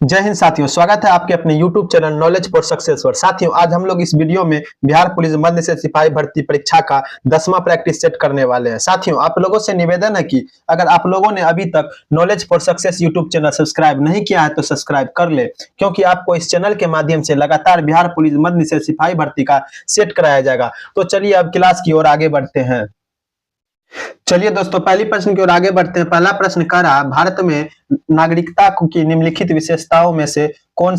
जय हिंद साथियों, स्वागत है आपके अपने YouTube channel knowledge for success पर। साथियों, आज हम लोग इस वीडियो में बिहार पुलिस मध्य से सिपाही भर्ती परीक्षा का 10वां प्रैक्टिस सेट करने वाले हैं। साथियों, आप लोगों से निवेदन है कि अगर आप लोगों ने अभी तक knowledge for success YouTube channel subscribe नहीं किया है तो सब्सक्राइब कर ले, क्योंकि आपको इस चैनल के माध्यम से लगातार बिहार पुलिस मध्य से सिपाही भर्ती का सेट कराया जाएगा। तो चलिए अब क्लास की ओर आगे बढ़ते हैं। चलिए दोस्तों, पहली प्रश्न की ओर आगे बढ़ते हैं। पहला प्रश्न कह रहा है, भारत में नागरिकता की निम्नलिखित विशेषताओं में से कौन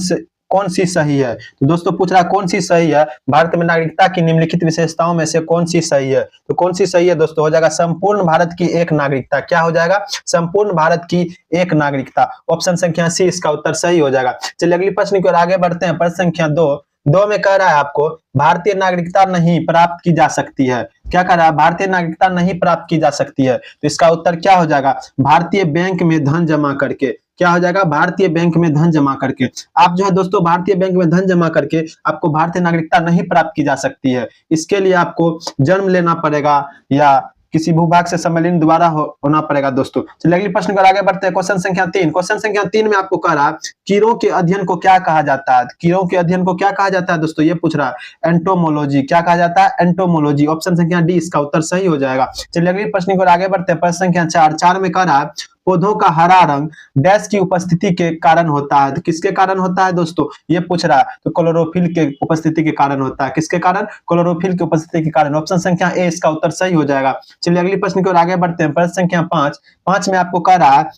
सी सही है। तो दोस्तों पूछ रहा है कौन सी सही है, भारत में नागरिकता की निम्नलिखित विशेषताओं में से कौन सी सही है। तो कौन सी सही है दोस्तों, हो जाएगा संपूर्ण भारत की एक नागरिकता। क्या हो जाएगा, संपूर्ण भारत की एक नागरिकता। ऑप्शन संख्या सी इसका उत्तर सही हो जाएगा। चलिए अगली प्रश्न की ओर आगे बढ़ते हैं। प्रश्न संख्या दो में कह रहा है आपको भारतीय नागरिकता नहीं प्राप्त की जा सकती है। क्या कह रहा है, भारतीय नागरिकता नहीं प्राप्त की जा सकती है। तो इसका उत्तर क्या हो जाएगा, भारतीय बैंक में धन जमा करके। क्या हो जाएगा, भारतीय बैंक में धन जमा करके। आप जो है दोस्तों भारतीय बैंक में धन जमा करके आपको भारतीय नागरिकता नहीं प्राप्त की जा सकती है। इसके लिए आपको जन्म लेना पड़ेगा या किसी भूभाग से सम्मिलन द्वारा होना पड़ेगा दोस्तों। चलिए अगले प्रश्न पर आगे बढ़ते हैं। क्वेश्चन संख्या 3। क्वेश्चन संख्या 3 में आपको कह रहा कीड़ों के अध्ययन को क्या कहा जाता है। कीड़ों के अध्ययन को क्या कहा जाता है दोस्तों, ये पूछ रहा है। एंटोमोलॉजी। क्या कहा जाता है, एंटोमोलॉजी। ऑप्शन संख्या डी इसका उत्तर सही हो जाएगा। चलिए अगले प्रश्न की ओर आगे बढ़ते हैं। प्रश्न संख्या 4 में कह रहा है पौधों का हरा रंग डैश की उपस्थिति के कारण होता है। तो किसके कारण होता है दोस्तों, ये पूछ रहा है। तो क्लोरोफिल के उपस्थिति के कारण होता है। किसके कारण, क्लोरोफिल की उपस्थिति के कारण। ऑप्शन संख्या ए इसका उत्तर सही हो जाएगा। चलिए अगली प्रश्न की ओर आगे बढ़ते हैं। प्रश्न संख्या 5 में आपको कह रहा है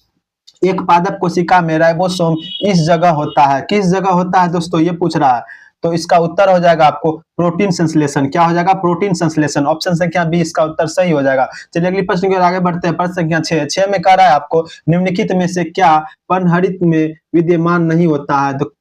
एक पादप कोशिका में राइबोसोम इस जगह होता है। किस जगह होता है दोस्तों, ये पूछ रहा है। तो इसका उत्तर हो जाएगा आपको प्रोटीन संश्लेषण। क्या हो जाएगा, प्रोटीन संश्लेषण। ऑप्शन संख्या बी इसका उत्तर सही हो जाएगा। चलिए अगली प्रश्न की ओर आगे बढ़ते हैं। प्रश्न संख्या 6 में कह रहा है आपको निम्नलिखित में से क्या पर्णहरित में विद्यमान नहीं होता है। तो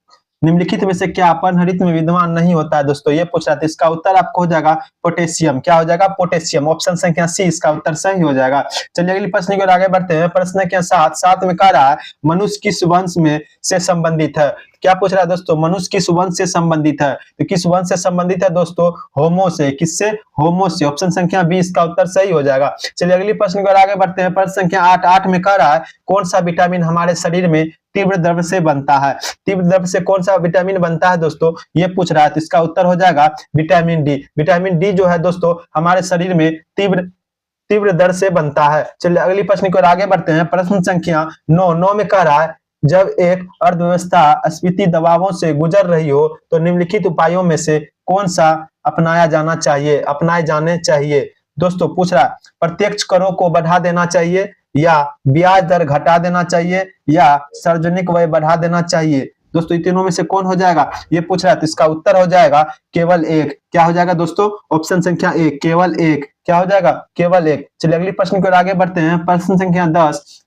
निम्नलिखित में से क्या पर्णहरित में विद्यमान नहीं होता है दोस्तों, ये पूछ रहा था। इसका उत्तर आपको हो जाएगा पोटेशियम। क्या हो जाएगा, पोटेशियम। ऑप्शन संख्या सी इसका उत्तर सही हो जाएगा। चलिए अगली प्रश्न की ओर आगे बढ़ते हैं। प्रश्न संख्या 7 में कह रहा है मनुष्य किस वंश में से संबंधित है। क्या पूछ रहा है दोस्तों, मनुष्य किस वंश से संबंधित है। तो किस वंश से संबंधित है दोस्तों, होमो से। किससे, होमो से। ऑप्शन संख्या बी इसका उत्तर सही हो जाएगा। चलिए अगली प्रश्न की ओर आगे बढ़ते हैं। प्रश्न संख्या 8 में कह रहा है कौन सा विटामिन हमारे शरीर में तीव्र द्रव्य से बनता है। तीव्र द्रव्य से कौन सा विटामिन बनता है दोस्तों, ये पूछ रहा है। तो इसका उत्तर हो जाएगा विटामिन डी। विटामिन डी जो है दोस्तों हमारे शरीर में तीव्र दर से बनता है। चलिए अगली प्रश्न की ओर आगे बढ़ते हैं। प्रश्न संख्या 9 में कह रहा है जब एक अर्थव्यवस्था स्फीति दबावों से गुजर रही हो तो निम्नलिखित उपायों में से कौन सा अपनाए जाने चाहिए। दोस्तों पूछ रहा है प्रत्यक्ष करों को बढ़ा देना चाहिए या ब्याज दर घटा देना चाहिए या सार्वजनिक व्यय बढ़ा देना चाहिए। दोस्तों इन तीनों में से कौन हो जाएगा, ये पूछ रहा है। तो इसका उत्तर हो जाएगा केवल एक। क्या हो जाएगा दोस्तों, ऑप्शन संख्या एक, केवल एक। क्या हो जाएगा, केवल एक। चलिए अगली प्रश्न की ओर आगे बढ़ते हैं। प्रश्न संख्या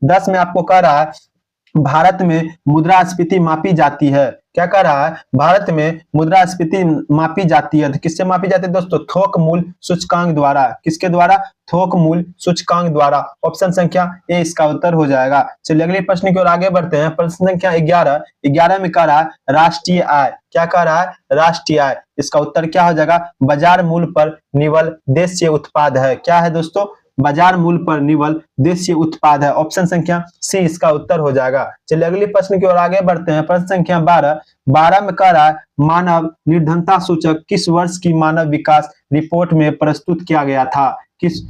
10 में आपको कह रहा है भारत में मुद्रास्फीति मापी जाती है। क्या कह रहा है, भारत में मुद्रास्फीति मापी जाती है। तो किससे मापी जाती है दोस्तों, थोक मूल्य सूचकांक द्वारा। किसके द्वारा, थोक मूल्य सूचकांक द्वारा। ऑप्शन संख्या ए इसका उत्तर हो जाएगा। चलिए अगले प्रश्न की ओर आगे बढ़ते हैं। प्रश्न संख्या 11 में कह रहा है राष्ट्रीय आय। क्या कह रहा है, राष्ट्रीय आय। इसका उत्तर क्या हो जाएगा, बाजार मूल्य पर निवल देशीय उत्पाद है। क्या है दोस्तों, बाजार मूल्य पर निवल देशीय उत्पाद है। ऑप्शन संख्या सी इसका उत्तर हो जाएगा। चलिए अगले प्रश्न की ओर आगे बढ़ते हैं। प्रश्न संख्या 12 में कह रहा है मानव निर्धनता सूचक किस वर्ष की मानव विकास रिपोर्ट में प्रस्तुत किया गया था। किस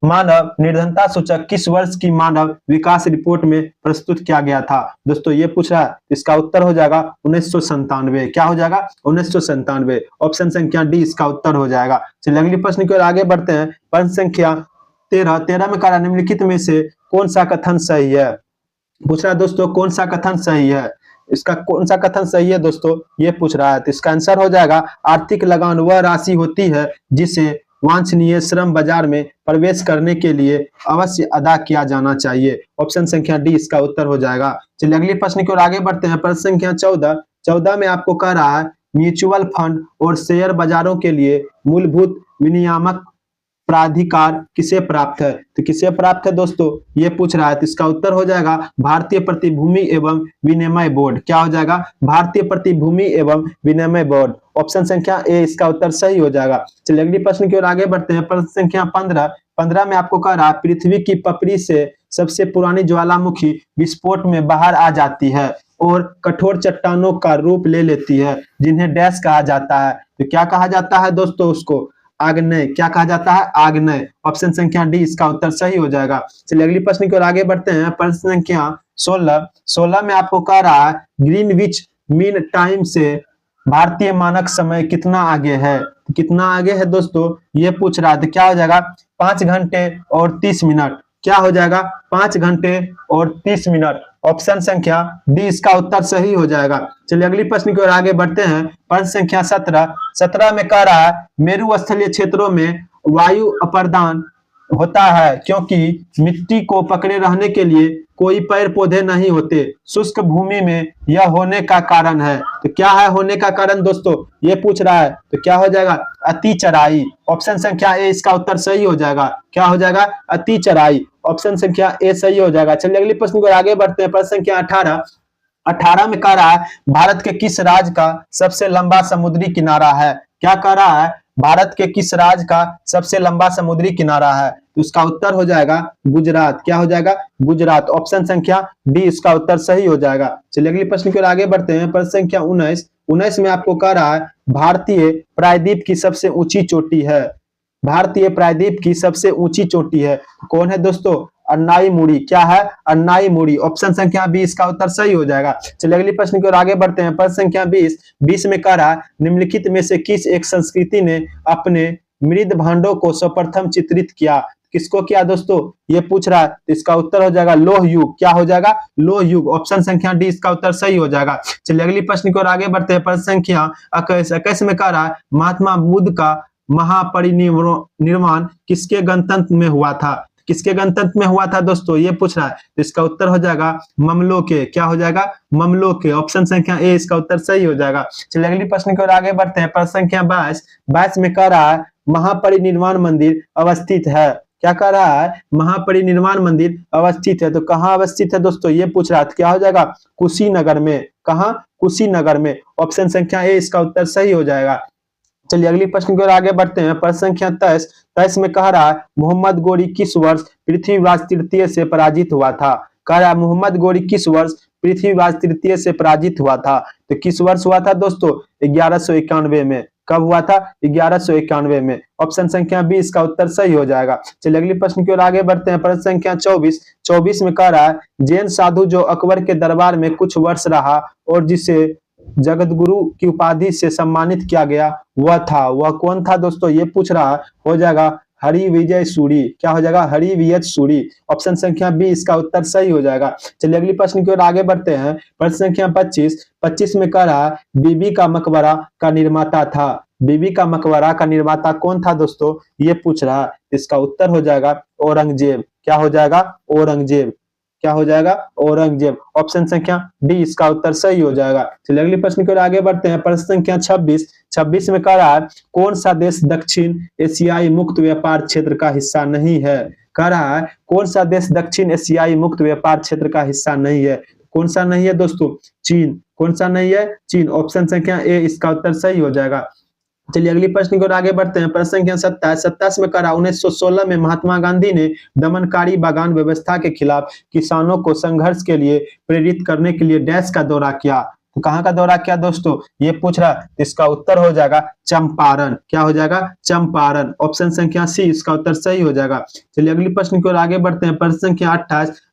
मानव निर्धनता सूचक किस वर्ष की मानव विकास रिपोर्ट में प्रस्तुत किया गया था। दोस्तों ये पूछ रहा है, इसका उत्तर हो जाएगा 1997। क्या हो जाएगा, 1997। ऑप्शन संख्या डी इसका उत्तर हो जाएगा। चलिए अगले प्रश्न की ओर आगे बढ़ते हैं। प्रश्न संख्या 13 में कह रहा निम्नलिखित में से कौन सा कथन सही है। पूछ रहा है दोस्तों कौन सा कथन सही है। इसका कौन सा कथन सही है दोस्तों, ये पूछ रहा है। तो इसका आंसर हो जाएगा आर्थिक लगान वह राशि होती है जिसे वांछनीय श्रम बाजार में प्रवेश करने के लिए अवश्य अदा किया जाना चाहिए। ऑप्शन संख्या डी इसका उत्तर हो जाएगा। चलिए अगले प्रश्न की ओर आगे बढ़ते हैं। प्रश्न संख्या 14 में आपको कह रहा है म्यूचुअल फंड और शेयर बाजारों के लिए मूलभूत विनियामक प्राधिकार किसे प्राप्त है। तो किसे प्राप्त है दोस्तों, ये पूछ रहा है। तो इसका उत्तर हो जाएगा भारतीय प्रतिभूति एवं विनिमय बोर्ड। क्या हो जाएगा, भारतीय प्रतिभूति एवं विनिमय बोर्ड। ऑप्शन संख्या ए इसका उत्तर सही हो जाएगा। चलिए अगले प्रश्न की ओर आगे बढ़ते हैं। प्रश्न संख्या 15 में आपको कह रहा है पृथ्वी की पपड़ी से सबसे पुरानी ज्वालामुखी विस्फोट में बाहर आ जाती है। और कठोर चट्टानों का रूप ले लेती है, जिन्हें डैश कहा जाता है। तो क्या कहा जाता है दोस्तों? उसको आग्नेय। क्या कहा जाता है? आग्नेय। ऑप्शन संख्या डी इसका उत्तर सही हो जाएगा। चलिए अगली प्रश्न की ओर आगे बढ़ते हैं। प्रश्न संख्या 16 में आपको कह रहा है ग्रीनविच मीन टाइम से भारतीय मानक समय कितना आगे है? कितना आगे है दोस्तों ये पूछ रहा है। तो क्या हो जाएगा? 5 घंटे और 30 मिनट। क्या हो जाएगा? 5 घंटे और 30 मिनट। ऑप्शन संख्या डी इसका उत्तर सही हो जाएगा। चलिए अगली प्रश्न की ओर आगे बढ़ते हैं। प्रश्न संख्या 17 में कह रहा है मेरुस्थलीय क्षेत्रों में वायु अप्रदान होता है क्योंकि मिट्टी को पकड़े रहने के लिए कोई पेड़ पौधे नहीं होते। शुष्क भूमि में यह होने का कारण है। तो क्या है होने का कारण दोस्तों ये पूछ रहा है। तो क्या हो जाएगा? अति चराई। ऑप्शन संख्या ए इसका उत्तर सही हो जाएगा। क्या हो जाएगा? अति चराई। ऑप्शन संख्या ए सही हो जाएगा। चलिए अगली प्रश्न को आगे बढ़ते हैं। प्रश्न संख्या 18 में कह रहा है भारत के किस राज्य का सबसे लंबा समुद्री किनारा है? क्या कह रहा है? भारत के किस राज्य का सबसे लंबा समुद्री किनारा है? तो उसका उत्तर हो जाएगा गुजरात। क्या हो जाएगा? गुजरात। ऑप्शन संख्या डी इसका उत्तर सही हो जाएगा। चलिए अगली प्रश्न की ओर आगे बढ़ते हैं। प्रश्न संख्या 19 में आपको कह रहा है भारतीय प्रायद्वीप की सबसे ऊंची चोटी है। भारतीय प्रायद्वीप की सबसे ऊंची चोटी है कौन है दोस्तों? अन्नाई मुड़ी। क्या है? अन्नाई मुड़ी। ऑप्शन संख्या बी इसका उत्तर सही हो जाएगा। चलिए अगली प्रश्न की ओर आगे बढ़ते हैं। प्रश्न संख्या 20 में कह रहा है निम्नलिखित में से किस एक संस्कृति ने अपने मृद भांडों को सर्वप्रथम चित्रित किया? किसको किया दोस्तों ये पूछ रहा है। इसका उत्तर हो जाएगा लोह युग। क्या हो जाएगा? लोह युग। ऑप्शन संख्या डी इसका उत्तर सही हो जाएगा। चलिए अगली प्रश्न की ओर आगे बढ़ते हैं। प्रश्न संख्या 21 में कह रहा है महात्मा बुद्ध का महापरिनिर्वाण किसके गणतंत्र में हुआ था? किसके गणतंत्र में हुआ था दोस्तों ये पूछ रहा है। तो इसका उत्तर हो जाएगा ममलों के। क्या हो जाएगा? ममलों के। ऑप्शन संख्या ए इसका उत्तर सही हो जाएगा। चलिए अगली प्रश्न की ओर आगे बढ़ते हैं। प्रश्न संख्या 22 में कह रहा है महापरिनिर्वाण मंदिर अवस्थित है। क्या कह रहा है? महापरिनिर्वाण मंदिर अवस्थित है। तो कहाँ अवस्थित है दोस्तों ये पूछ रहा है। तो क्या हो जाएगा? कुशीनगर में। कहाँ? कुशीनगर में। ऑप्शन संख्या ए इसका उत्तर सही हो जाएगा। चलिए अगली प्रश्न की ओर आगे बढ़ते हैं। प्रश्न संख्या 23 में कह रहा है मोहम्मद गोरी किस वर्ष पृथ्वीराज तृतीय से पराजित हुआ था? कह रहा है मोहम्मद गोरी किस वर्ष पृथ्वीराज तृतीय से पराजित हुआ था? तो किस वर्ष हुआ था दोस्तों? 1191 में। कब हुआ था? 1191 में। ऑप्शन संख्या बी इसका उत्तर सही हो जाएगा। चलिए अगली प्रश्न की ओर आगे बढ़ते हैं। प्रश्न संख्या 24 में कह रहा है जैन साधु जो अकबर के दरबार में कुछ वर्ष रहा और जिसे जगत गुरु की उपाधि से सम्मानित किया गया वह कौन था दोस्तों ये पूछ रहा है। हो जाएगा हरि विजय सूरी। क्या हो जाएगा? हरि विजय सूरी। ऑप्शन संख्या बी इसका उत्तर सही हो जाएगा। चलिए अगली प्रश्न की ओर आगे बढ़ते हैं। प्रश्न संख्या 25 में कह रहा है बीबी का मकबरा का निर्माता था। बीबी का मकबरा का निर्माता कौन था दोस्तों ये पूछ रहा है। इसका उत्तर हो जाएगा औरंगजेब। क्या हो जाएगा? औरंगजेब। क्या हो जाएगा? औरंगजेब। ऑप्शन संख्या डी इसका उत्तर सही हो जाएगा। चलिए अगली प्रश्न की ओर आगे बढ़ते हैं। प्रश्न संख्या 26 में कह रहा है कौन सा देश दक्षिण एशियाई मुक्त व्यापार क्षेत्र का हिस्सा नहीं है? कह रहा है कौन सा देश दक्षिण एशियाई मुक्त व्यापार क्षेत्र का हिस्सा नहीं है? कौन सा नहीं है दोस्तों? चीन। कौन सा नहीं है? चीन। ऑप्शन संख्या ए इसका उत्तर सही हो जाएगा। चलिए अगली प्रश्न की ओर आगे बढ़ते हैं। प्रश्न संख्या 27 में कह रहा 1916 में महात्मा गांधी ने दमनकारी बागान व्यवस्था के खिलाफ किसानों को संघर्ष के लिए प्रेरित करने के लिए डैश का दौरा किया। तो कहाँ का दौरा किया दोस्तों ये पूछ रहा है। इसका उत्तर हो जाएगा चंपारण। क्या हो जाएगा? चंपारण। ऑप्शन संख्या सी इसका उत्तर सही हो जाएगा। चलिए अगली प्रश्न की ओर आगे बढ़ते हैं। प्रश्न संख्या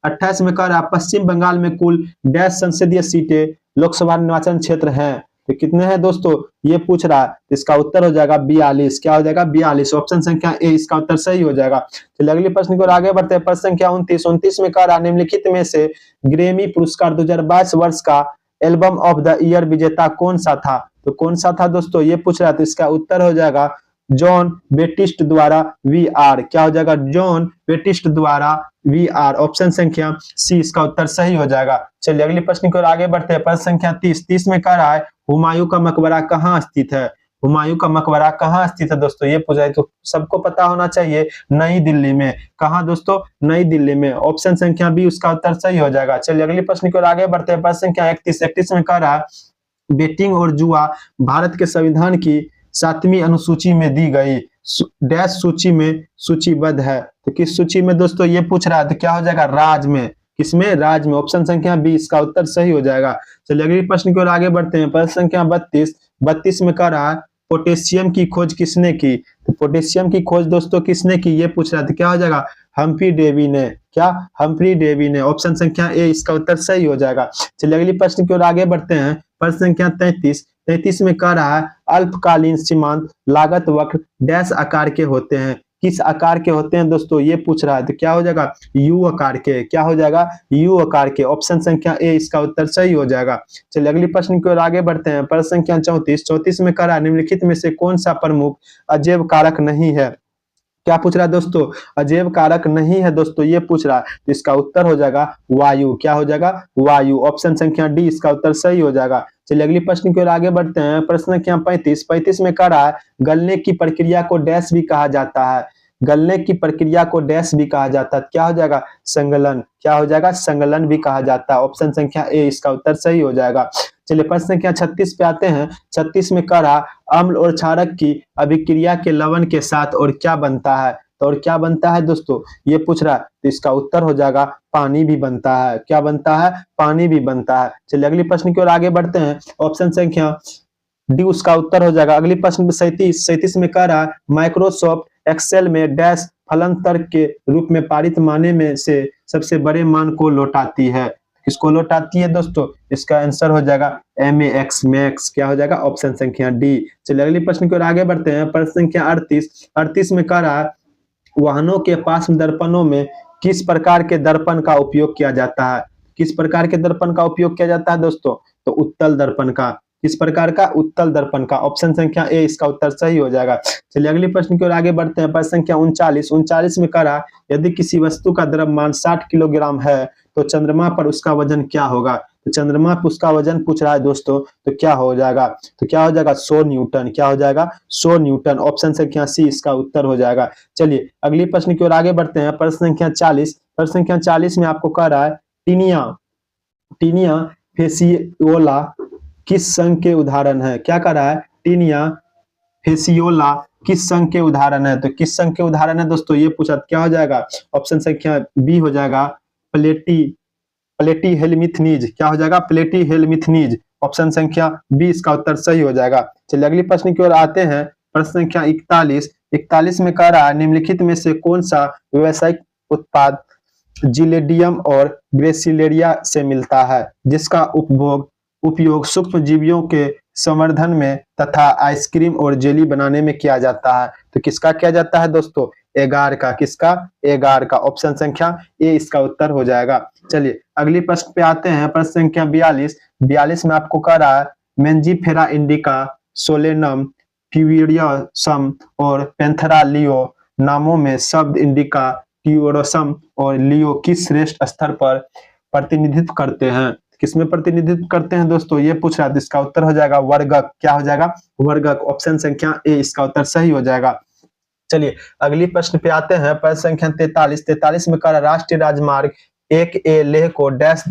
28 में कह रहा पश्चिम बंगाल में कुल डैश संसदीय सीटें लोकसभा निर्वाचन क्षेत्र है। तो कितने हैं दोस्तों ये पूछ रहा है। इसका उत्तर हो जाएगा 42। क्या हो जाएगा? 42। ऑप्शन संख्या ए इसका उत्तर सही हो जाएगा। चलिए अगली प्रश्न की ओर आगे बढ़ते हैं। प्रश्न संख्या 29 में कह रहा निम्नलिखित में से ग्रेमी पुरस्कार 2022 वर्ष का एल्बम ऑफ द ईयर विजेता कौन सा था? तो कौन सा था दोस्तों ये पूछ रहा था। इसका उत्तर हो जाएगा जॉन बेटिस्ट द्वारा VR। क्या हो जाएगा? जॉन बेटिस्ट द्वारा VR। ऑप्शन संख्या सी इसका उत्तर सही हो जाएगा। चलिए अगली प्रश्न की ओर आगे बढ़ते हैं। प्रश्न संख्या 30 में कह रहा है हुमायूं का मकबरा कहाँ स्थित है? हुमायूं का मकबरा कहाँ स्थित है दोस्तों ये पूछा है। तो सबको पता होना चाहिए नई दिल्ली में। कहाँ दोस्तों? नई दिल्ली में। ऑप्शन संख्या बी उसका उत्तर सही हो जाएगा। चलिए अगली प्रश्न की ओर आगे बढ़ते हैं। प्रश्न संख्या 31 में कह रहा है बेटिंग और जुआ भारत के संविधान की 7वीं अनुसूची में दी गई डैश सूची में सूचीबद्ध है। तो किस सूची में दोस्तों ये पूछ रहा है। तो क्या हो जाएगा? राज में। किसमें? राज्य में। ऑप्शन संख्या बी इसका उत्तर सही हो जाएगा। चलिए अगले प्रश्न की ओर आगे बढ़ते हैं। प्रश्न संख्या 32। 32 में कह रहा है पोटेशियम की खोज किसने की? तो पोटेशियम की खोज दोस्तों किसने की ये पूछ रहा था। क्या हो जाएगा? हम्फ्री डेवी ने। क्या? हम्फ्री डेवी ने। ऑप्शन संख्या ए इसका उत्तर सही हो जाएगा। चलिए अगली प्रश्न की ओर आगे बढ़ते हैं। प्रश्न संख्या 33। 33 में कह रहा है अल्पकालीन सीमांत लागत वक्र डैश आकार के होते हैं। किस आकार के होते हैं दोस्तों ये पूछ रहा है। तो क्या हो जाएगा? यू आकार के। क्या हो जाएगा? यू आकार के। ऑप्शन संख्या ए इसका उत्तर सही हो जाएगा। चलिए अगली प्रश्न की ओर आगे बढ़ते हैं। प्रश्न संख्या 34। 34 में कह रहा है निम्नलिखित में से कौन सा प्रमुख अजैव कारक नहीं है? क्या पूछ रहा है दोस्तों? अजैव कारक नहीं है दोस्तों ये पूछ रहा है। तो इसका उत्तर हो जाएगा वायु। क्या हो जाएगा? वायु। ऑप्शन संख्या डी इसका उत्तर सही हो जाएगा। चलिए अगली प्रश्न की ओर आगे बढ़ते हैं। प्रश्न संख्या 35। 35 में कह रहा है गलने की प्रक्रिया को डैश भी कहा जाता है। गलने की प्रक्रिया को डैश भी कहा जाता है। क्या हो जाएगा? संगलन। क्या हो जाएगा? संगलन भी कहा जाता है। ऑप्शन संख्या ए इसका उत्तर सही हो जाएगा। चलिए प्रश्न संख्या 36 पे आते हैं। 36 में कह रहा अम्ल और क्षारक की अभिक्रिया के लवण के साथ और क्या बनता है? तो और क्या बनता है दोस्तों ये पूछ रहा है। तो इसका उत्तर हो जाएगा पानी भी बनता है। क्या बनता है? पानी भी बनता है। चलिए अगली प्रश्न की ओर आगे बढ़ते हैं। ऑप्शन संख्या डी उसका उत्तर हो जाएगा। अगली प्रश्न 37। 37 में कह रहा है माइक्रोसॉफ्ट एक्सेल में डैश फलन तर्क के रूप में पारित माने में से सबसे बड़े मान को लौटाती है। किसको लौटाती है दोस्तों? इसका आंसर हो जाएगा MAX मैक्स। क्या हो जाएगा? ऑप्शन संख्या डी। चलिए अगली प्रश्न की ओर आगे बढ़ते हैं। प्रश्न संख्या 38। 38 में कह रहा है वाहनों के पास दर्पणों में किस प्रकार के दर्पण का उपयोग किया जाता है? किस प्रकार के दर्पण का उपयोग किया जाता है दोस्तों? तो उत्तल दर्पण का। किस प्रकार का? उत्तल दर्पण का। ऑप्शन संख्या ए इसका उत्तर सही हो जाएगा। चलिए अगली प्रश्न की ओर आगे बढ़ते हैं। प्रश्न संख्या 39। 39 में कह रहा यदि किसी वस्तु का द्रव्यमान 60 किलोग्राम है तो चंद्रमा पर उसका वजन क्या होगा? तो चंद्रमा पर उसका वजन पूछ रहा है दोस्तों। तो क्या हो जाएगा? तो क्या हो जाएगा? 100 न्यूटन। क्या हो जाएगा? 100 न्यूटन। ऑप्शन संख्या सी इसका उत्तर हो जाएगा। चलिए अगली प्रश्न की ओर आगे बढ़ते हैं। प्रश्न संख्या 40। प्रश्न संख्या 40 में आपको कह रहा है टीनिया टीनिया फेसियोला किस संघ के उदाहरण है? क्या कह रहा है? टीनिया फेसियोला किस संघ के उदाहरण है? तो किस संघ के उदाहरण है दोस्तों ये पूछा। क्या हो जाएगा? ऑप्शन संख्या बी हो जाएगा प्लेटी हेलमिथनीज। क्या हो जाएगा? प्लेटी हेलमिथनीज। ऑप्शन संख्या बी इसका उत्तर सही हो जाएगा। चलिए अगली प्रश्न की ओर आते हैं। प्रश्न संख्या 41। 41 में कह रहा है निम्नलिखित में से कौन सा व्यावसायिक उत्पाद जिलेडियम और ग्रेसिलेरिया से मिलता है जिसका उपयोग सूक्ष्म जीवियों के संवर्धन में तथा आइसक्रीम और जेली बनाने में किया जाता है। तो किसका किया जाता है दोस्तों? एगार का। किसका? एगार का। ऑप्शन संख्या ए इसका उत्तर हो जाएगा। चलिए अगली प्रश्न पे आते हैं। प्रश्न संख्या 42। 42 में आपको कह रहा है मेंजीफेरा इंडिका, सोलेनम, फ्यूरियसम और पेंथेरा लियो नामों में शब्द इंडिका, ट्यूरोसम और लियो किस श्रेष्ठ स्तर पर प्रतिनिधित्व करते हैं? किसमें प्रतिनिधित्व करते हैं दोस्तों ये पूछ रहा है। इसका उत्तर हो जाएगा वर्गक। क्या हो जाएगा? वर्गक। ऑप्शन संख्या ए इसका उत्तर सही हो जाएगा। चलिए अगली प्रश्न पे आते हैं। प्रश्न संख्या 43। 43 में कह राष्ट्रीय राजमार्ग 1A लेह को डैश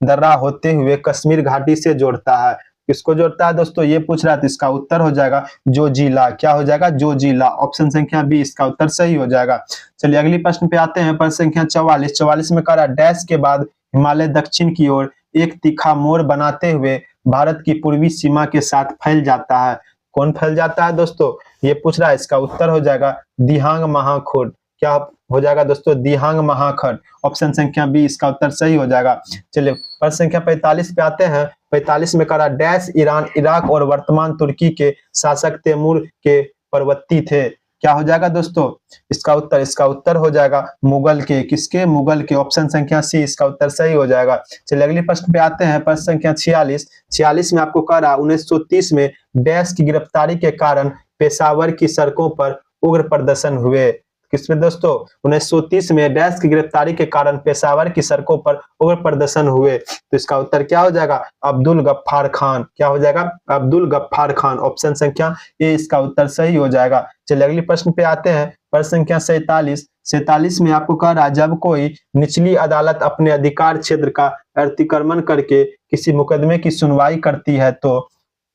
दर्रा होते हुए कश्मीर घाटी से जोड़ता है। किसको जोड़ता है दोस्तों ये पूछ रहा है। तो इसका उत्तर हो जाएगा जोजिला। क्या हो जाएगा? जोजिला। ऑप्शन संख्या बी इसका उत्तर सही हो जाएगा। चलिए अगली प्रश्न पे आते हैं। प्रश्न संख्या 44। 44 में कह रहा डैश के बाद हिमालय दक्षिण की ओर एक तीखा मोड़ बनाते हुए भारत की पूर्वी सीमा के साथ फैल जाता है। कौन फैल जाता है दोस्तों ये पूछ रहा है। इसका उत्तर हो जाएगा दिहांग महाखंड। क्या हो जाएगा दोस्तों? दिहांग महाखंड। ऑप्शन संख्या बी इसका उत्तर सही हो जाएगा। चलिए प्रश्न संख्या 45 पे आते हैं। 45 में कहा डैश ईरान, इराक और वर्तमान तुर्की के शासक तैमूर के परवर्ती थे। क्या हो जाएगा दोस्तों इसका उत्तर हो जाएगा मुगल के। किसके? मुगल के। ऑप्शन संख्या सी इसका उत्तर सही हो जाएगा। चलिए अगले प्रश्न पे आते हैं। प्रश्न संख्या 46। 46 में आपको कह रहा 1930 में डैश की गिरफ्तारी के कारण पेशावर की सड़कों पर उग्र प्रदर्शन हुए। किसमें दोस्तों? 1930 में डैश की गिरफ्तारी के कारण पेशावर की सड़कों पर उग्र प्रदर्शन हुए। तो इसका उत्तर क्या हो जाएगा? अब्दुल गफ्फार खान। क्या हो जाएगा? अब्दुल गफ्फार खान। ऑप्शन संख्या ए इसका उत्तर सही हो जाएगा। चलिए अगले प्रश्न पे आते हैं। प्रश्न संख्या 47। 47 में आपको कह रहा जब कोई निचली अदालत अपने अधिकार क्षेत्र का अतिक्रमण करके किसी मुकदमे की सुनवाई करती है तो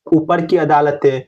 ऊपर की अदालतें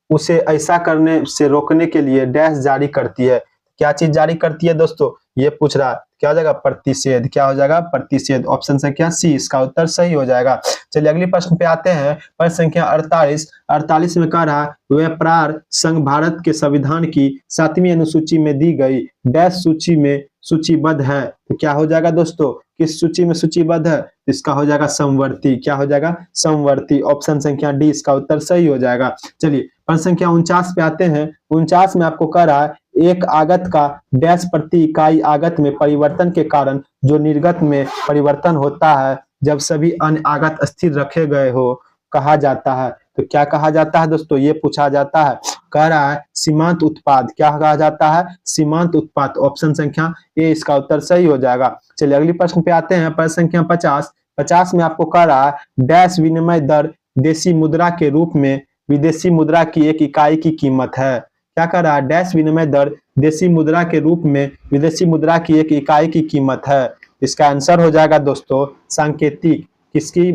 उसे ऐसा करने से रोकने के लिए डैश जारी करती है। क्या चीज जारी करती है दोस्तों ये पूछ रहा है। क्या हो जाएगा, प्रतिषेध। क्या हो जाएगा, प्रतिषेध। ऑप्शन संख्या सी इसका उत्तर सही हो जाएगा। चलिए अगले प्रश्न पे आते हैं। प्रश्न संख्या 48। 48 में कह रहा है व्यापार संघ भारत के संविधान की 7वीं अनुसूची में दी गई डैश सूची में सूचीबद्ध है। तो क्या हो जाएगा दोस्तों, किस सूची में सूचीबद्ध है, इसका हो जाएगा समवर्ती। क्या हो जाएगा, समवर्ती। ऑप्शन संख्या डी इसका उत्तर सही हो जाएगा। चलिए प्रश्न संख्या 49 पे आते हैं। 49 में आपको कह रहा है एक आगत का डैश प्रति इकाई आगत में परिवर्तन के कारण जो निर्गत में परिवर्तन होता है जब सभी अन्य आगत स्थिर रखे गए हो कहा जाता है। तो क्या कहा जाता है दोस्तों, ये पूछा जाता है। कह रहा है सीमांत उत्पाद। क्या कहा जाता है, सीमांत उत्पाद। ऑप्शन संख्या ए इसका उत्तर सही हो जाएगा। चलिए अगले प्रश्न पे आते हैं। प्रश्न संख्या 50। 50 में आपको कह रहा है डैश विनिमय दर देशी मुद्रा के रूप में विदेशी मुद्रा की एक इकाई की कीमत है। क्या कह रहा है, डैश विनिमय दर देशी मुद्रा के रूप में विदेशी मुद्रा की एक इकाई की कीमत है। इसका आंसर हो जाएगा दोस्तों सांकेतिक। किसकी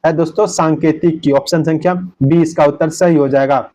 है दोस्तों, सांकेतिक की। ऑप्शन संख्या बी इसका उत्तर सही हो जाएगा।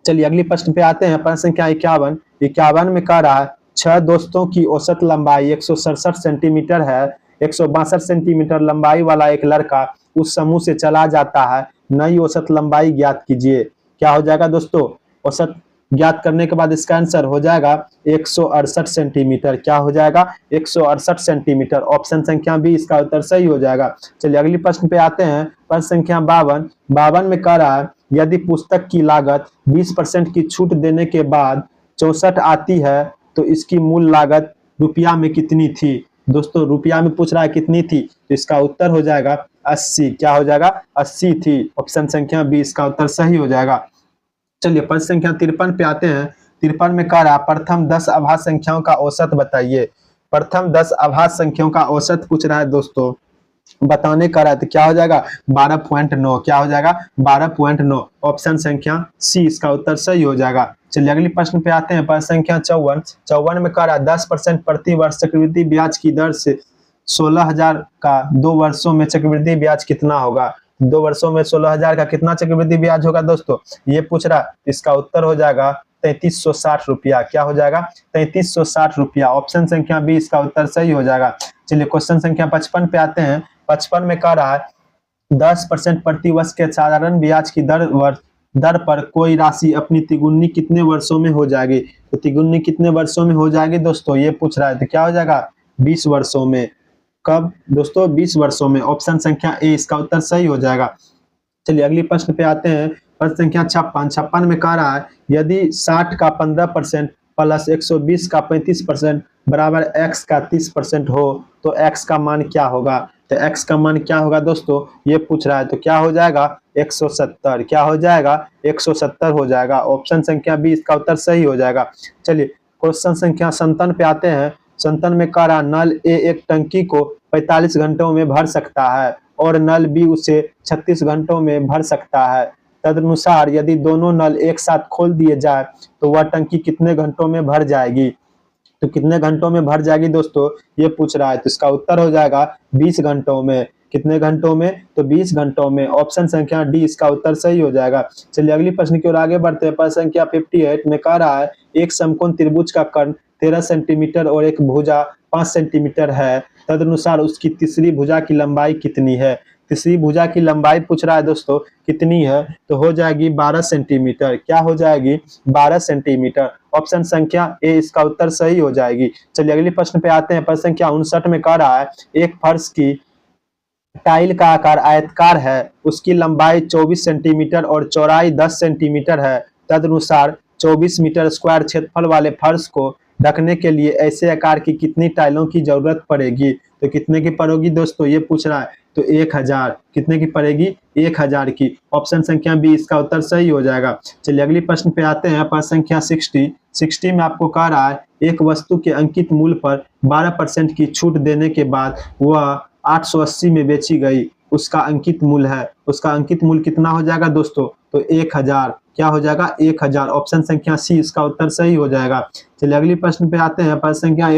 चलिए अगले प्रश्न पे आते हैं। प्रश्न संख्या 51। 51 में कह रहा है 6 दोस्तों की औसत लंबाई 167 सेंटीमीटर है। 162 सेंटीमीटर लंबाई वाला एक लड़का उस समूह से चला जाता है, नई औसत लंबाई ज्ञात कीजिए। क्या हो जाएगा दोस्तों, औसत ज्ञात करने के बाद इसका आंसर हो जाएगा 168 सेंटीमीटर। क्या हो जाएगा, 168 सेंटीमीटर। ऑप्शन संख्या बी इसका उत्तर सही हो जाएगा। चलिए अगले प्रश्न पे आते हैं। प्रश्न संख्या 52। 52 में कह रहा है यदि पुस्तक की लागत 20% की छूट देने के बाद 64 आती है तो इसकी मूल लागत रुपया में कितनी थी। दोस्तों रुपया में पूछ रहा है कितनी थी, तो इसका उत्तर हो जाएगा 80। क्या हो जाएगा, 80 थी। ऑप्शन संख्या बी इसका उत्तर सही हो जाएगा। चलिए प्रश्न संख्या 53 पे आते हैं। 53 में कह रहा प्रथम 10 अभाज्य संख्याओं का औसत बताइए। प्रथम 10 अभाज्य संख्याओं का औसत पूछ रहा है दोस्तों, बताने का रहा है। तो क्या हो जाएगा 12.9। क्या हो जाएगा 12.9। ऑप्शन संख्या सी इसका उत्तर सही हो जाएगा। चलिए अगले प्रश्न पे आते हैं। प्रश्न संख्या 54। 54 में कह रहा 10% प्रति वर्ष चक्रवृद्धि ब्याज की दर से 16,000 का 2 वर्षों में चक्रवृद्धि ब्याज कितना होगा। 2 वर्षों में 16,000 का कितना चक्रवृद्धि ब्याज होगा दोस्तों, ये पूछ रहा। इसका उत्तर हो जाएगा 3360 रुपया। क्या हो जाएगा, 3360 रुपया। ऑप्शन संख्या बी इसका उत्तर सही हो जाएगा। चलिए क्वेश्चन संख्या 55 पे आते हैं। 55 में कह रहा है 10% प्रति वर्ष के साधारण ब्याज की दर पर कोई राशि अपनी तिगुनी कितने वर्षों में हो जाएगी। तो तिगुनी कितने वर्षों में हो जाएगी दोस्तों, ये पूछ रहा है। तो क्या हो जाएगा 20 वर्षों में। कब दोस्तों, 20 वर्षों में। ऑप्शन संख्या ए इसका उत्तर सही हो जाएगा। चलिए अगले प्रश्न पे आते हैं। प्रश्न संख्या 56। 56 में कह रहा है यदि 60 का 15% प्लस 120 का 35% बराबर x का 30% हो तो x का मान क्या होगा। तो x का मान क्या होगा दोस्तों, ये पूछ रहा है। तो क्या हो जाएगा 170। क्या हो जाएगा 170 हो जाएगा। ऑप्शन संख्या बी इसका उत्तर सही हो जाएगा। चलिए क्वेश्चन संख्या 57 पे आते हैं। 57 में कह रहा नल ए एक टंकी को 45 घंटों में भर सकता है और नल बी उसे 36 घंटों में भर सकता है। तदनुसार यदि दोनों नल एक साथ खोल दिए जाए तो वह टंकी कितने घंटों में भर जाएगी। तो कितने घंटों में भर जाएगी दोस्तों, ये पूछ रहा है। तो इसका उत्तर हो जाएगा 20 घंटों में। कितने घंटों में, तो 20 घंटों में। ऑप्शन संख्या डी इसका उत्तर सही हो जाएगा। चलिए अगली प्रश्न की ओर आगे बढ़ते हैं। प्रश्न संख्या 58 में कह रहा है एक समकोण त्रिभुज का कर्ण 13 सेंटीमीटर और एक भुजा 5 सेंटीमीटर है, तदनुसार उसकी तीसरी भुजा की लंबाई कितनी है। तीसरी भुजा की लंबाई पूछ रहा है दोस्तों कितनी है, तो हो जाएगी 12 सेंटीमीटर। क्या हो जाएगी 12 सेंटीमीटर। ऑप्शन संख्या ए इसका उत्तर सही हो जाएगी। चलिए अगले प्रश्न पे आते हैं। प्रश्न संख्या 59 में कह रहा है एक फर्श की टाइल का आकार आयताकार है, उसकी लंबाई 24 सेंटीमीटर और चौड़ाई 10 सेंटीमीटर है, तदनुसार 24 मीटर स्क्वायर क्षेत्रफल वाले फर्श को ढकने के लिए ऐसे आकार की कितनी टाइलों की जरूरत पड़ेगी। तो कितने की पड़ेगी दोस्तों, ये पूछ रहा है। तो 1000। कितने की पड़ेगी, 1000 की। ऑप्शन संख्या बी इसका उत्तर सही हो जाएगा। चलिए अगली प्रश्न पे आते हैं। प्रश्न संख्या 60 में आपको कह रहा है एक वस्तु के अंकित मूल्य पर 12% की छूट देने के बाद वह 880 में बेची गई, उसका अंकित मूल्य है। उसका अंकित मूल्य कितना हो जाएगा दोस्तों, तो 1000। क्या हो जाएगा 1000। ऑप्शन संख्या सी इसका उत्तर सही हो जाएगा। चलिए अगली प्रश्न पे आते हैं। प्रश्न संख्या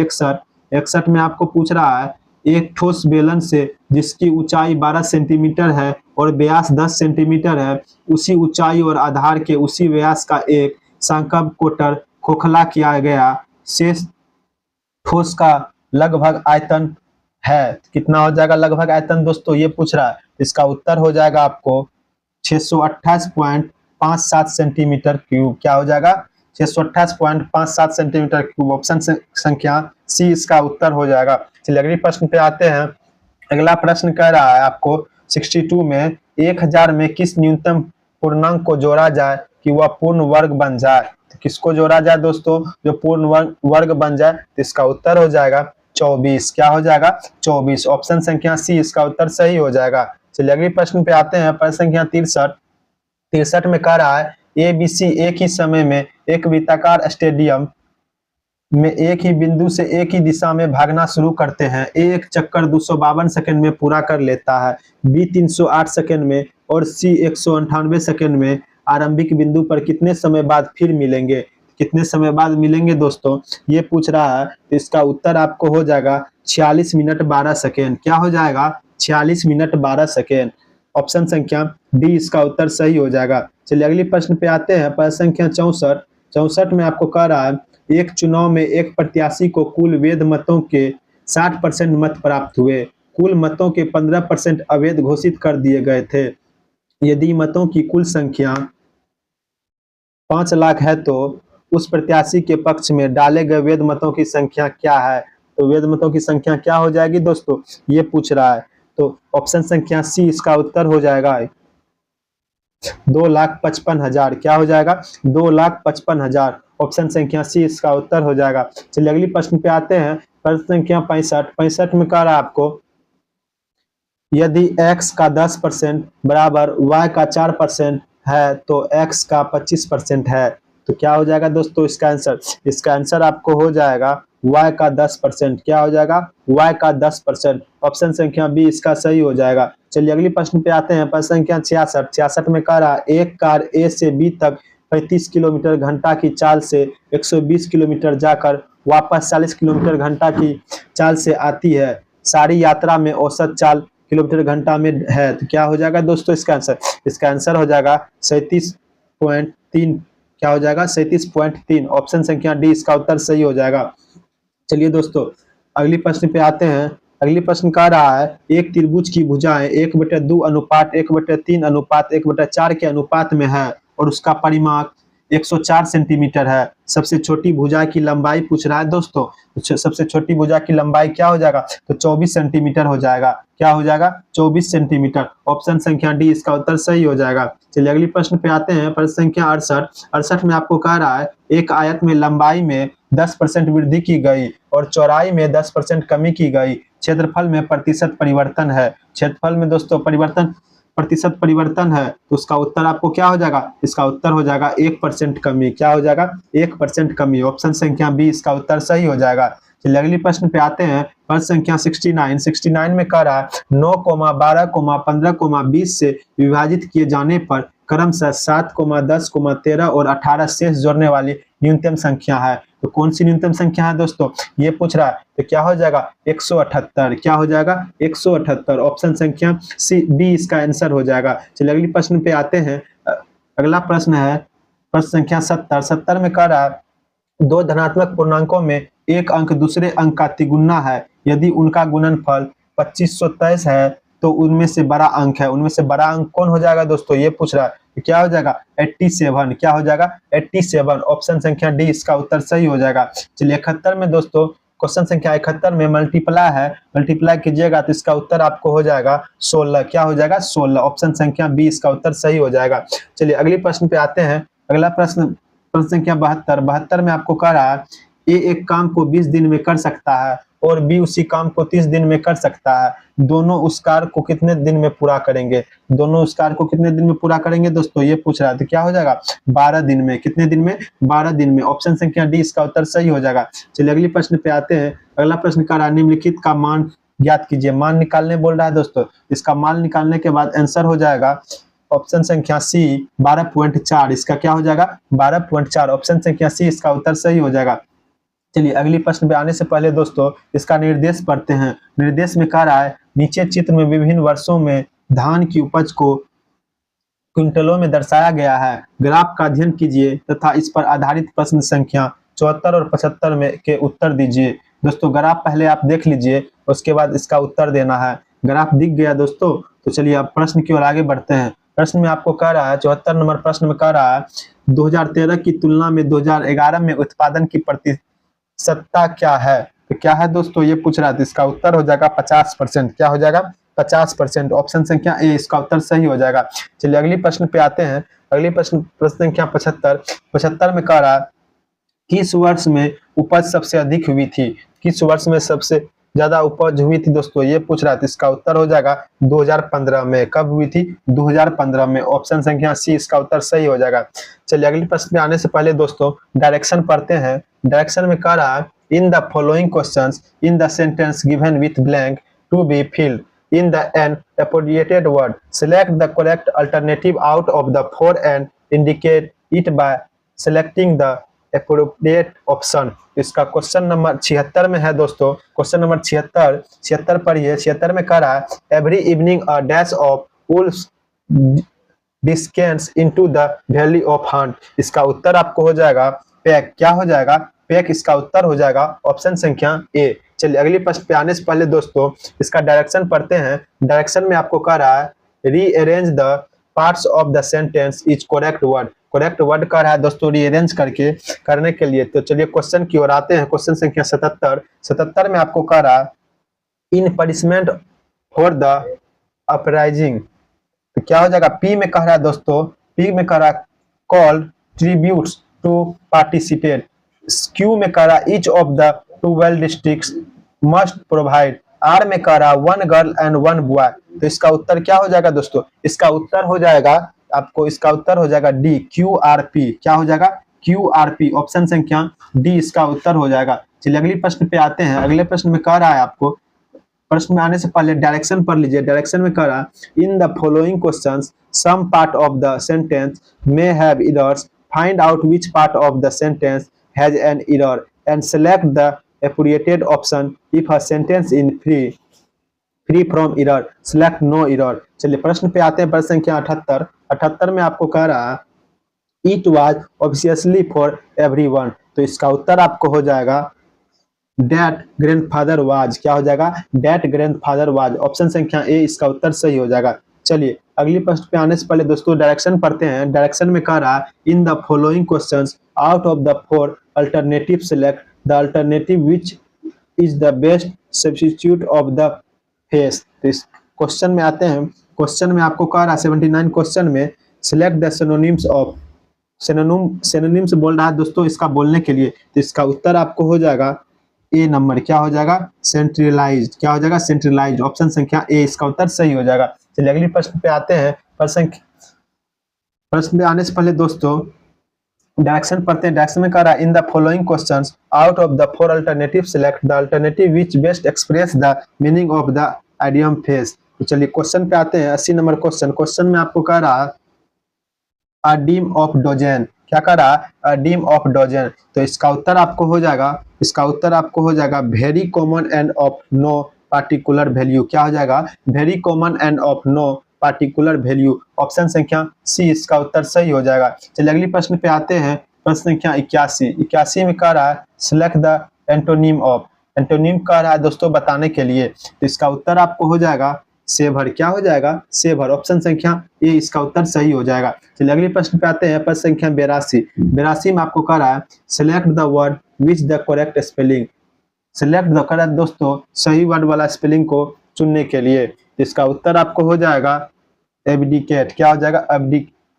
61 में आपको पूछ रहा है एक ठोस बेलन से जिसकी ऊंचाई 12 सेंटीमीटर है और व्यास 10 सेंटीमीटर है, उसी ऊंचाई और आधार के उसी व्यास का एक संकब कोटर खोखला किया गया शेष ठोस का लगभग आयतन है? कितना हो जाएगा लगभग आयतन दोस्तों, ये पूछ रहा है। इसका उत्तर हो जाएगा आपको 628.57 सेंटीमीटर क्यूब। क्या हो जाएगा? 628.57 सेंटीमीटर क्यूब। ऑप्शन संख्या सी इसका उत्तर हो जाएगा। चलिए अगले प्रश्न पे आते हैं। अगला प्रश्न कह रहा है आपको 62 में 1000 में किस न्यूनतम पूर्णांक को जोड़ा जाए कि वह पूर्ण वर्ग बन जाए? तो किसको जोड़ा जाए दोस्तों जो पूर्ण वर्ग बन जाए? तो इसका उत्तर हो जाएगा 24। क्या हो जाएगा? 24। ऑप्शन संख्या सी इसका उत्तर सही हो जाएगा। चलिए अगले प्रश्न पे आते हैं। प्रश्न संख्या 63 में कह रहा है ए बी सी एक ही समय में एक वृत्ताकार स्टेडियम में एक ही बिंदु से एक ही दिशा में भागना शुरू करते हैं। ए एक चक्कर 252 सेकंड में पूरा कर लेता है, बी 308 सेकंड में और सी 198 सेकंड में। आरंभिक बिंदु पर कितने समय बाद फिर मिलेंगे? कितने समय बाद मिलेंगे दोस्तों, ये पूछ रहा है। तो इसका उत्तर आपको हो जाएगा 46 मिनट 12 सेकेंड। क्या हो जाएगा? 46 मिनट 12 सेकेंड। ऑप्शन संख्या डी इसका उत्तर सही हो जाएगा। चलिए अगले प्रश्न पे आते हैं। प्रश्न संख्या 64 में आपको कह रहा है एक चुनाव में एक प्रत्याशी को कुल वैध मतों के 60% मत प्राप्त हुए, कुल मतों के 15% अवैध घोषित कर दिए गए थे। यदि मतों की कुल संख्या 5 लाख है तो उस प्रत्याशी के पक्ष में डाले गए वैध मतों की संख्या क्या है? तो वैध मतों की संख्या क्या हो जाएगी दोस्तों, ये पूछ रहा है। तो ऑप्शन संख्या सी इसका उत्तर हो जाएगा 2,55,000। क्या हो जाएगा? 2,55,000। ऑप्शन संख्या सी इसका उत्तर हो जाएगा। चलिए अगली प्रश्न पे आते हैं। प्रश्न संख्या 65 में कह रहा है आपको यदि x का 10% बराबर y का 4% है तो x का 25% है। तो क्या हो जाएगा दोस्तों इसका आंसर? इसका आंसर आपको हो जाएगा y का 10%। क्या हो जाएगा? y का 10%। ऑप्शन संख्या बी इसका सही हो जाएगा। चलिए अगले प्रश्न पे आते हैं। प्रश्न संख्या 66 में कह रहा है एक कार ए से बी तक 35 किलोमीटर घंटा की चाल से 120 किलोमीटर जाकर वापस 40 किलोमीटर घंटा की चाल से आती है। सारी यात्रा में औसत चाल किलोमीटर घंटा में है। तो क्या हो जाएगा दोस्तों इसका आंसर? इसका आंसर हो जाएगा 37.3। क्या हो जाएगा? 37.3। ऑप्शन संख्या डी इसका उत्तर सही हो जाएगा। चलिए दोस्तों अगली प्रश्न पे आते हैं। अगली प्रश्न कह रहा है एक त्रिभुज की भुजाएं 1/2 अनुपात 1/3 अनुपात 1/4 के अनुपात में है और उसका परिमाप 104 सेंटीमीटर है। सबसे छोटी भुजा की लंबाई पूछ रहा है दोस्तों। सबसे छोटी भुजा की लंबाई क्या हो जाएगा? तो 24 सेंटीमीटर हो जाएगा। क्या हो जाएगा? 24 सेंटीमीटर। ऑप्शन संख्या डी इसका उत्तर सही हो जाएगा। चलिए अगली प्रश्न पे आते हैं। प्रश्न संख्या 68 में आपको कह रहा है एक आयत में लंबाई में 10% वृद्धि की गई और चौड़ाई में 10% कमी की गई। क्षेत्रफल में प्रतिशत परिवर्तन है। क्षेत्रफल में दोस्तों प्रतिशत परिवर्तन है तो उसका उत्तर आपको क्या हो जाएगा? इसका उत्तर हो जाएगा 1% कमी। क्या हो जाएगा? 1% कमी। ऑप्शन संख्या बी इसका उत्तर सही हो जाएगा। चलिए अगले प्रश्न पे आते हैं। प्रश्न संख्या 69 में कह रहा है 9, 12, 15, 20 से विभाजित किए जाने पर क्रमशः 7, 10, 13 और 18 शेष जोड़ने वाली न्यूनतम संख्या है। तो कौन सी न्यूनतम संख्या है दोस्तों, ये पूछ रहा है। तो क्या हो जाएगा? 178। क्या हो जाएगा? 178। ऑप्शन संख्या सी बी इसका आंसर हो जाएगा। चलिए अगले प्रश्न पे आते हैं। अगला प्रश्न है प्रश्न संख्या 70 में कह रहा है दो धनात्मक पूर्णांकों में एक अंक दूसरे अंक का तिगुना है। यदि उनका गुणनफल 2523 है तो उनमें से बड़ा अंक है। उनमें से बड़ा अंक कौन हो जाएगा दोस्तों, ये पूछ रहा है। तो क्या हो जाएगा? 87। क्या हो जाएगा? 87। ऑप्शन संख्या डी इसका उत्तर सही हो जाएगा। चलिए 71 में दोस्तों क्वेश्चन संख्या 71 में मल्टीप्लाई है। मल्टीप्लाई कीजिएगा तो इसका उत्तर आपको हो जाएगा 16। क्या हो जाएगा? 16। ऑप्शन संख्या बी इसका उत्तर सही हो जाएगा। चलिए अगले प्रश्न पे आते हैं। अगला प्रश्न संख्या 72 में आपको कह रहा है ए एक काम को 20 दिन में कर सकता है और बी उसी काम को 30 दिन में कर सकता है। दोनों उस कार्य को कितने दिन में पूरा करेंगे? दोनों उस कार्य को कितने दिन में पूरा करेंगे दोस्तों, ये पूछ रहा है। तो क्या हो जाएगा? 12 दिन में। कितने दिन में? 12 दिन में। ऑप्शन संख्या डी इसका उत्तर सही हो जाएगा। चलिए अगले प्रश्न पे आते हैं। अगला प्रश्न कह रहा है निम्नलिखित का मान ज्ञात कीजिए। मान निकालने बोल रहा है दोस्तों। इसका मान निकालने के बाद आंसर हो जाएगा ऑप्शन संख्या सी 12.4। इसका क्या हो जाएगा? 12.4। ऑप्शन संख्या सी इसका उत्तर सही हो जाएगा। चलिए अगली प्रश्न पे आने से पहले दोस्तों इसका निर्देश पढ़ते हैं। निर्देश में कह रहा है नीचे चित्र में विभिन्न वर्षों में धान की उपज को क्विंटलों में दर्शाया गया है। ग्राफ का अध्ययन कीजिए तथा इस पर आधारित प्रश्न संख्या 74 और 75 में के उत्तर दीजिए। दोस्तों ग्राफ पहले आप देख लीजिए, उसके बाद इसका उत्तर देना है। ग्राफ दिख गया दोस्तों, तो चलिए अब प्रश्न की ओर आगे बढ़ते हैं। प्रश्न में आपको कह रहा है, 74 नंबर प्रश्न में कह रहा है 2013 की तुलना में 2011 में उत्पादन की प्रतिशतता क्या है। तो क्या है दोस्तों, ये पूछ रहा है, तो इसका उत्तर हो जाएगा 50%। क्या हो जाएगा, 50%। ऑप्शन संख्या ए इसका उत्तर सही हो जाएगा। चलिए अगली प्रश्न पे आते हैं। अगली प्रश्न संख्या 75 में कह रहा है किस वर्ष में उपज सबसे अधिक हुई थी। किस वर्ष में सबसे ज्यादा उपज हुई थी दोस्तों, ये पूछ रहा था। इसका उत्तर हो जाएगा 2015 में। कब हुई थी, 2015 में। ऑप्शन संख्या सी इसका उत्तर सही हो जाएगा। चलिए अगली प्रश्न पे आने से पहले दोस्तों डायरेक्शन पढ़ते हैं। डायरेक्शन में कह रहा है in the following questions in the sentence given with blank to be filled in the an appropriate word, select the correct alternative out of the four and indicate it by selecting the appropriate option। इसका question number 76 में है दोस्तों। Question number 76 पढ़िए। 76 में कह रहा है every evening a dash of wolves descends into the valley of hunt। इसका उत्तर आपको हो जाएगा पैक। क्या हो जाएगा, पैक। इसका उत्तर हो जाएगा ऑप्शन संख्या ए। चलिए अगली प्रश्न पे आने से पहले दोस्तों इसका डायरेक्शन पढ़ते हैं। डायरेक्शन में आपको कह रहा है rearrange the parts of the sentence is correct word. Correct word कह रहा है दोस्तों रीअरेंज करने के लिए। तो चलिए क्वेश्चन की ओर आते हैं। क्वेश्चन संख्या 77 में आपको कह रहा है इन पनिशमेंट फॉर द अपराइजिंग। तो क्या हो जाएगा, पी में कह रहा है दोस्तों, पी में कह रहा है call tributes to participate. Q में कह रहा है each of the 12 districts must provide. R में कह रहा one girl and one boy. तो इसका उत्तर क्या हो जाएगा दोस्तों, इसका उत्तर हो जाएगा आपको, इसका उत्तर हो जाएगा डी QRP। क्या हो जाएगा, QRP। ऑप्शन संख्या डी इसका उत्तर हो जाएगा। चलिए अगली प्रश्न पे आते हैं। अगले प्रश्न में कह रहा है आपको, प्रश्न में आने से पहले डायरेक्शन पढ़ लीजिए। डायरेक्शन में कह रहा है in the following questions some part of the sentence may have errors, find out which part of the sentence has an error and select the appropriate option if a sentence in free from error, select no error। चलिए प्रश्न पे आते हैं। प्रश्न संख्या 78 में आपको कह रहा है it was obviously for everyone। तो इसका उत्तर आपको हो जाएगा that grandfather was। क्या हो जाएगा, that grandfather was। ऑप्शन संख्या ए इसका उत्तर सही हो जाएगा। चलिए अगली प्रश्न पे आने से पहले दोस्तों डायरेक्शन पढ़ते हैं। डायरेक्शन में कह रहा है in the following questions out of the four alternative select the alternative which is the best substitute of the face. तो इस क्वेश्चन में आते हैं। क्वेश्चन में आपको कह रहा है 79 क्वेश्चन में select the synonyms of. Synonyms बोल रहा है दोस्तों इसका बोलने के लिए। तो इसका उत्तर आपको हो जाएगा ए नंबर। क्या हो जाएगा, सेंट्रलाइज्ड। क्या हो जाएगा, सेंट्रलाइज्ड। ऑप्शन संख्या ए इसका उत्तर सही हो जाएगा। चलिए अगली प्रश्न पे आते हैं। प्रश्न पे आने से पहले दोस्तों डायरेक्शन पढ़ते हैं। डायरेक्शन में कह रहा है in the following questions out of the four alternative select the alternative which best express the meaning of the idiom face. तो चलिए क्वेश्चन पे आते हैं। 80 नंबर क्वेश्चन। क्वेश्चन में आपको कह रहा है अ डीम ऑफ डोजेन। क्या कह रहा है, अ डीम ऑफ डोजेन। तो इसका उत्तर आपको हो जाएगा, इसका उत्तर आपको हो जाएगा very common and of no particular value. क्या हो जाएगा, very common and of no particular value. Option संख्या सी इसका उत्तर सही हो जाएगा। चलिए अगली प्रश्न पे आते हैं। प्रश्न संख्या 81 में कह रहा है select the antonym of. Antonym कह रहा है दोस्तों बताने के लिए। तो इसका उत्तर आपको हो जाएगा सेवर। क्या हो जाएगा, सेवर। ऑप्शन संख्या ए इसका उत्तर सही हो जाएगा। चलिए अगले प्रश्न पे आते हैं। प्रश्न संख्या 82 में आपको कह रहा है select the word which the correct spelling. Select the correct दोस्तों सही वर्ड वाला स्पेलिंग को चुनने के लिए। इसका उत्तर आपको हो जाएगा एब्डिकेट। क्या हो जाएगा,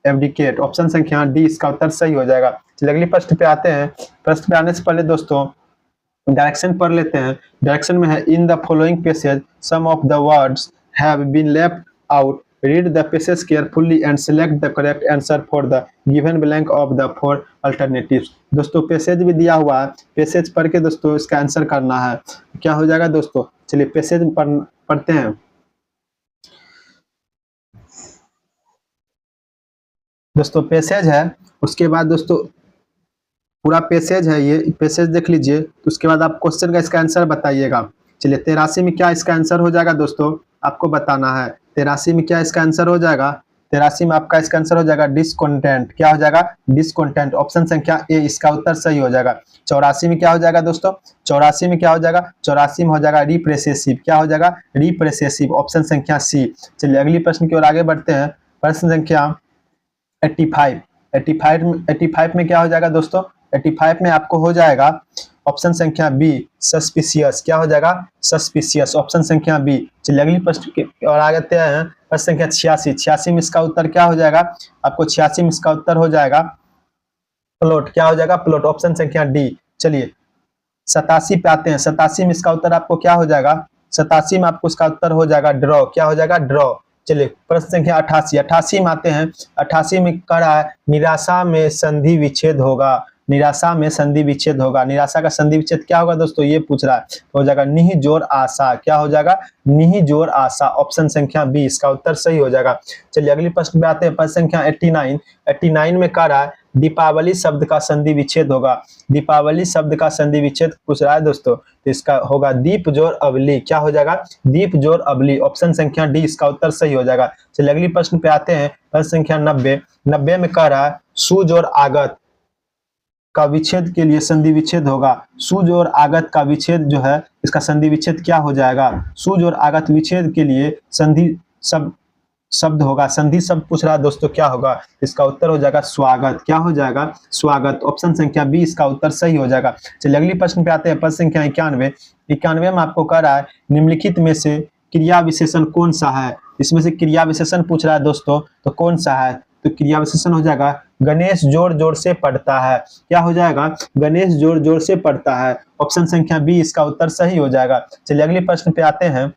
एब्डिकेट। ऑप्शन संख्या डी इसका उत्तर सही हो जाएगा। चलिए अगली प्रश्न पे आते हैं। प्रश्न पे आने से पहले दोस्तों डायरेक्शन पढ़ लेते हैं। डायरेक्शन में है in the following passage some of the words have been left out, read the passage carefully and select the correct answer for the given blank of the four alternatives. दोस्तों passage भी दिया हुआ है, passage पढ़ के दोस्तों इसका answer करना है। क्या हो जाएगा दोस्तों, चलिए पैसेज पढ़ते हैं। दोस्तों पैसेज है, उसके बाद दोस्तों पूरा पैसेज है, ये पैसेज देख लीजिए। तो उसके बाद आप क्वेश्चन का इसका आंसर बताइएगा। चलिए 83 में क्या इसका आंसर हो जाएगा दोस्तों, आपको बताना है। 83 में क्या इसका आंसर हो जाएगा, 83 में आपका इसका आंसर हो जाएगा डिसकंटेंट। क्या हो जाएगा? डिसकंटेंट। ऑप्शन संख्या ए इसका उत्तर सही हो जाएगा। 84 में क्या हो जाएगा दोस्तों? 84 में क्या हो जाएगा? 84 में हो जाएगा रिप्रेसेसिव। क्या हो जाएगा? रिप्रेसेसिव। ऑप्शन संख्या सी। चलिए अगली प्रश्न की ओर आगे बढ़ते हैं। प्रश्न संख्या 85। 85 में क्या हो जाएगा दोस्तों? 85 में आपको हो जाएगा ऑप्शन संख्या बी सस्पिशियस। क्या हो जाएगा? सस्पिशियस। ऑप्शन संख्या बी। चलिए अगली प्रश्न की ओर आगे बढ़ते हैं। प्रश्न संख्या 86। 86 में इसका उत्तर क्या हो जाएगा? आपको 86 में इसका उत्तर हो जाएगा प्लॉट। क्या हो जाएगा? प्लॉट। ऑप्शन संख्या डी। चलिए 87 पे आते हैं। 87 में इसका उत्तर आपको क्या हो जाएगा? 87 में आपको इसका उत्तर हो जाएगा ड्रॉ। क्या हो जाएगा? ड्रॉ। चलिए प्रश्न संख्या 88। 88 में आते हैं। 88 में कह रहा है निराशा में संधि विच्छेद होगा। निराशा में संधि विच्छेद होगा। निराशा का संधि विच्छेद क्या होगा दोस्तों? ये पूछ रहा है। तो हो जाएगा निहि जोर आशा। क्या हो जाएगा? निहि जोर आशा। ऑप्शन संख्या बी इसका उत्तर सही हो जाएगा। चलिए अगली प्रश्न पे आते हैं। प्रश्न संख्या 89। 89 में कह रहा है दीपावली शब्द का संधि विच्छेद होगा। दीपावली शब्द का संधि विच्छेद पूछ रहा है दोस्तों, तो इसका होगा दीप जोर अवली। क्या हो जाएगा? दीप जोर अवली। ऑप्शन संख्या डी इसका उत्तर सही हो जाएगा। चलिए अगली प्रश्न पे आते हैं। प्रश्न संख्या 90। 90 में कह रहा है सुज और आगत का विच्छेद के लिए संधि विच्छेद होगा। सुज और आगत का विच्छेद जो है इसका संधि विच्छेद क्या हो जाएगा? सुज और आगत विच्छेद के लिए संधि शब्द होगा। संधि शब्द पूछ रहा है दोस्तों, क्या होगा? इसका उत्तर हो जाएगा स्वागत। क्या हो जाएगा? स्वागत। ऑप्शन संख्या बी इसका उत्तर सही हो जाएगा। चलिए अगली प्रश्न पे आते हैं। प्रश्न संख्या 91। 91 में आपको कह रहा है निम्नलिखित में से क्रिया विशेषण कौन सा है? इसमें से क्रिया विशेषण पूछ रहा है दोस्तों, तो कौन सा है? तो क्रिया विशेषण हो जाएगा गणेश जोर जोर से पढ़ता है। क्या हो जाएगा? गणेश जोर जोर से पढ़ता है। ऑप्शन संख्या बी इसका उत्तर सही हो जाएगा। चलिए अगले प्रश्न पे आते हैं।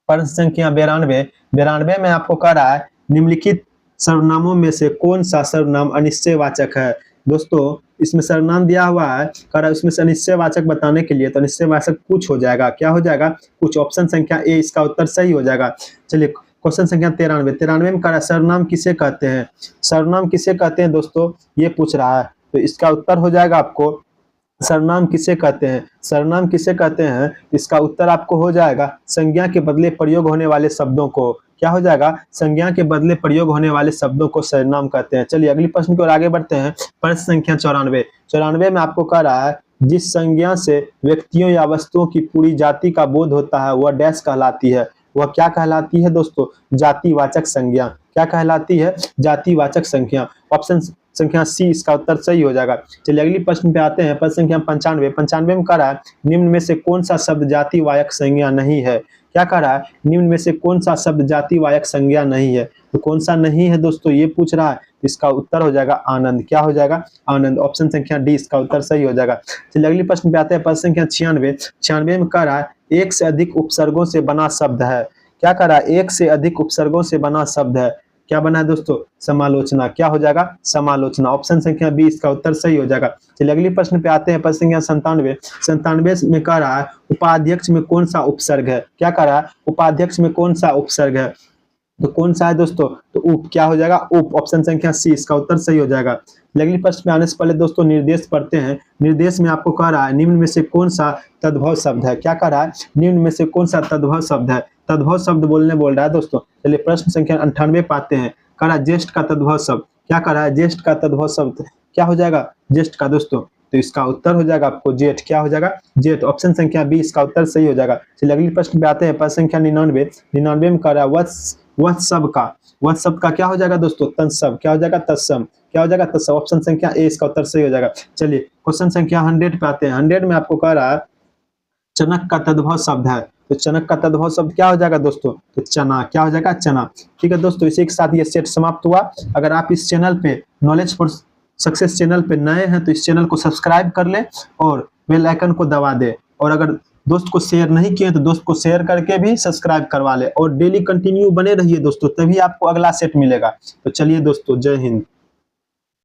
प्रश्न संख्या 92। 92 में आपको कह रहा है निम्नलिखित सर्वनामों में से कौन सा सर्वनाम अनिश्चयवाचक है? दोस्तों इसमें सर्वनाम दिया हुआ है, कह रहा है उसमें से अनिश्चयवाचक बताने के लिए, तो अनिश्चयवाचक कुछ हो जाएगा। क्या हो जाएगा? कुछ। ऑप्शन संख्या ए इसका उत्तर सही हो जाएगा। चलिए क्वेश्चन संख्या 93। 93 में कह रहा है सर्वनाम किसे कहते हैं? सर्वनाम किसे कहते हैं दोस्तों, ये पूछ रहा है। तो इसका उत्तर हो जाएगा आपको सर्वनाम किसे कहते हैं? सर्वनाम किसे कहते हैं? इसका उत्तर आपको हो जाएगा संज्ञा के बदले प्रयोग होने वाले शब्दों को। क्या हो जाएगा? संज्ञा के बदले प्रयोग होने वाले शब्दों को सर्वनाम कहते हैं। चलिए अगली प्रश्न की ओर आगे बढ़ते हैं। प्रश्न संख्या 94। 94 में आपको कह रहा है जिस संज्ञा से व्यक्तियों या वस्तुओं की पूरी जाति का बोध होता है वह डैश कहलाती है। वह क्या कहलाती है दोस्तों? जातिवाचक संज्ञा। क्या कहलाती है? जातिवाचक संज्ञा। ऑप्शन संख्या सी इसका उत्तर सही हो जाएगा। चलिए अगली प्रश्न पे आते हैं। प्रश्न संख्या 95। 95 में कह रहा है निम्न में से कौन सा शब्द जातिवाचक संज्ञा नहीं है? क्या कह रहा है? निम्न में से कौन सा शब्द जातिवाचक संज्ञा नहीं है? तो कौन सा नहीं है दोस्तों, ये पूछ रहा है। इसका उत्तर हो जाएगा आनंद। क्या हो जाएगा? आनंद। ऑप्शन संख्या डी इसका उत्तर सही हो जाएगा। चलिए अगली प्रश्न पे आते हैं। प्रश्न संख्या 96। 96 में कह रहा है एक से अधिक उपसर्गों से बना शब्द है। क्या कह रहा है? एक से अधिक उपसर्गों से बना शब्द है। क्या बना है दोस्तों? समालोचना। क्या हो जाएगा? समालोचना। ऑप्शन संख्या बी इसका उत्तर सही हो जाएगा। चलिए अगली प्रश्न पे आते हैं। प्रश्न संख्या 97। 97 में कह रहा है उपाध्यक्ष में कौन सा उपसर्ग है? क्या कह रहा है? उपाध्यक्ष में कौन सा उपसर्ग है? तो कौन सा है दोस्तों? तो उप। क्या हो जाएगा? उप। ऑप्शन संख्या सी इसका उत्तर सही हो जाएगा। अगली प्रश्न में आने से पहले दोस्तों निर्देश पढ़ते हैं। निर्देश में आपको कह रहा है निम्न में से कौन सा तद्भव शब्द है? क्या कह रहा है? निम्न में से कौन सा तद्भव शब्द है? तद्भव शब्द बोल रहा है दोस्तों। चलिए प्रश्न संख्या 98 पाते हैं। कह रहा है ज्येष्ठ का तद्भव शब्द। क्या कह रहा है? ज्येष्ठ का तद्भव शब्द क्या हो जाएगा? ज्येष्ठ का दोस्तों, तो इसका उत्तर हो जाएगा आपको जेठ। क्या हो जाएगा? जेठ। ऑप्शन संख्या बी इसका उत्तर सही हो जाएगा। चलिए अगली प्रश्न पे आते हैं। प्रश्न संख्या 99। 99 में कह रहा है वत्स शब्द का क्या हो जाएगा दोस्तों? तत्सम। क्या हो जाएगा? तत्सम। क्या हो जाएगा? तत्सम। ऑप्शन संख्या ए इसका उत्तर सही हो जाएगा। चलिए क्वेश्चन संख्या 100 पे आते हैं। 100 में आपको कह रहा है चनक का तद्भव शब्द है। तो चनक का तद्भव शब्द क्या हो जाएगा दोस्तों? तो चना। क्या हो जाएगा? चना। ठीक है दोस्तों, इसी के साथ ये सेट समाप्त हुआ। अगर आप इस चैनल पे नॉलेज फॉर सक्सेस चैनल पे नए हैं तो इस चैनल को सब्सक्राइब कर ले और बेल आइकन को दबा दे। और अगर दोस्त को शेयर नहीं किए तो दोस्त को शेयर करके भी सब्सक्राइब करवा ले। और डेली कंटिन्यू बने रहिए दोस्तों, तभी आपको अगला सेट मिलेगा। तो चलिए दोस्तों, जय हिंद।